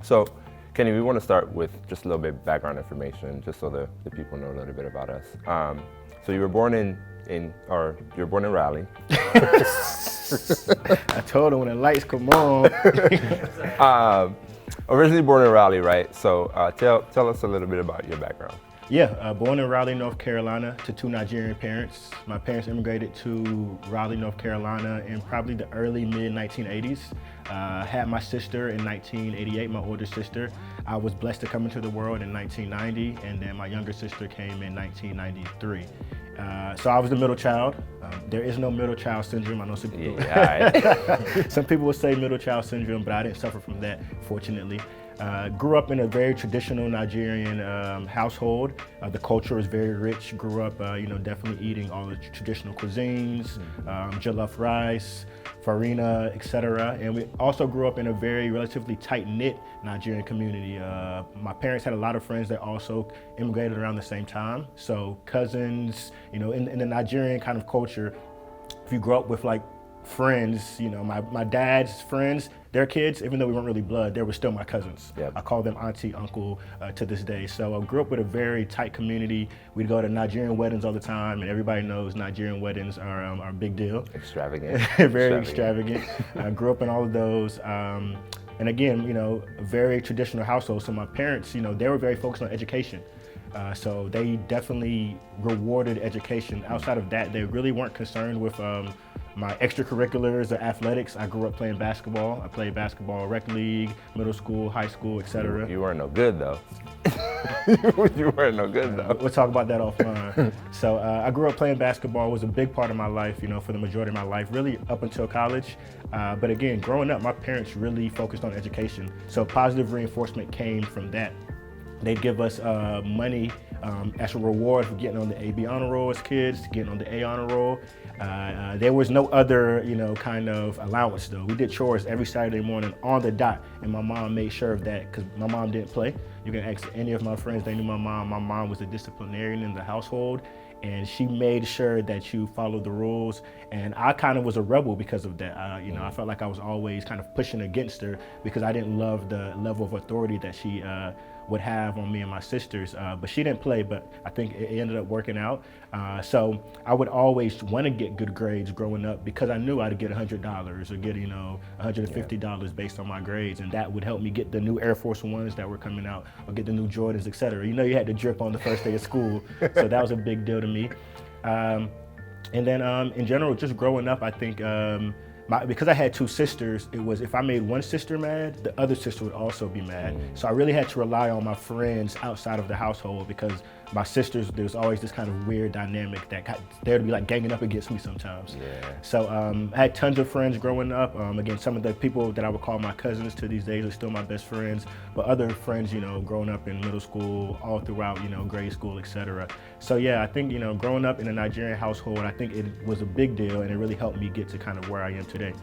So, Kenny, we want to start with just a little bit of background information, just so the people know a little bit about us. So you were born you're born in Raleigh. I told him when the lights come on. Originally born in Raleigh, right? So tell us a little bit about your background. Yeah, born in Raleigh, North Carolina, to two Nigerian parents. My parents immigrated to Raleigh, North Carolina in probably the early mid-1980s. Had my sister in 1988, my older sister. I was blessed to come into the world in 1990, and then my younger sister came in 1993. So I was the middle child. There is no middle child syndrome. I know some people, some people will say middle child syndrome, but I didn't suffer from that, fortunately. Grew up in a very traditional Nigerian household. The culture is very rich. Grew up, definitely eating all the traditional cuisines, jollof rice, farina, etc. And we also grew up in a very relatively tight-knit Nigerian community. My parents had a lot of friends that also immigrated around the same time. So cousins, in the Nigerian kind of culture, if you grew up with like friends, my dad's friends, their kids, even though we weren't really blood, they were still my cousins. Yep. I call them auntie, uncle to this day. So I grew up with a very tight community. We'd go to Nigerian weddings all the time, and everybody knows Nigerian weddings are a big deal. Extravagant. Very extravagant. I grew up in all of those. And again, a very traditional household. So my parents, they were very focused on education. So they definitely rewarded education. Outside of that, they really weren't concerned with my extracurriculars or athletics. I grew up playing basketball. I played basketball, rec league, middle school, high school, etc. You weren't no good though. You weren't no good though. We'll talk about that offline. So I grew up playing basketball. Was a big part of my life, for the majority of my life, really up until college. But again, growing up, my parents really focused on education. So positive reinforcement came from that. They'd give us money as a reward for getting on the AB honor roll as kids, getting on the A honor roll. There was no other, kind of allowance though. We did chores every Saturday morning on the dot, and my mom made sure of that because my mom didn't play. You can ask any of my friends, they knew my mom. My mom was a disciplinarian in the household, and she made sure that you followed the rules. And I kind of was a rebel because of that. I felt like I was always kind of pushing against her because I didn't love the level of authority that she would have on me and my sisters. But she didn't play, but I think it ended up working out. So I would always want to get good grades growing up because I knew I'd get $100 or get, $150 based on my grades. And that would help me get the new Air Force Ones that were coming out or get the new Jordans, etc. You had to drip on the first day of school. So that was a big deal to me. And then in general, just growing up, I think because I had two sisters, it was if I made one sister mad, the other sister would also be mad. So I really had to rely on my friends outside of the household because my sisters, there was always this kind of weird dynamic that they'd be like ganging up against me sometimes. Yeah. So I had tons of friends growing up. Again, some of the people that I would call my cousins to these days are still my best friends, but other friends, growing up in middle school, all throughout, grade school, etc. So yeah, I think, growing up in a Nigerian household, I think it was a big deal and it really helped me get to kind of where I am today.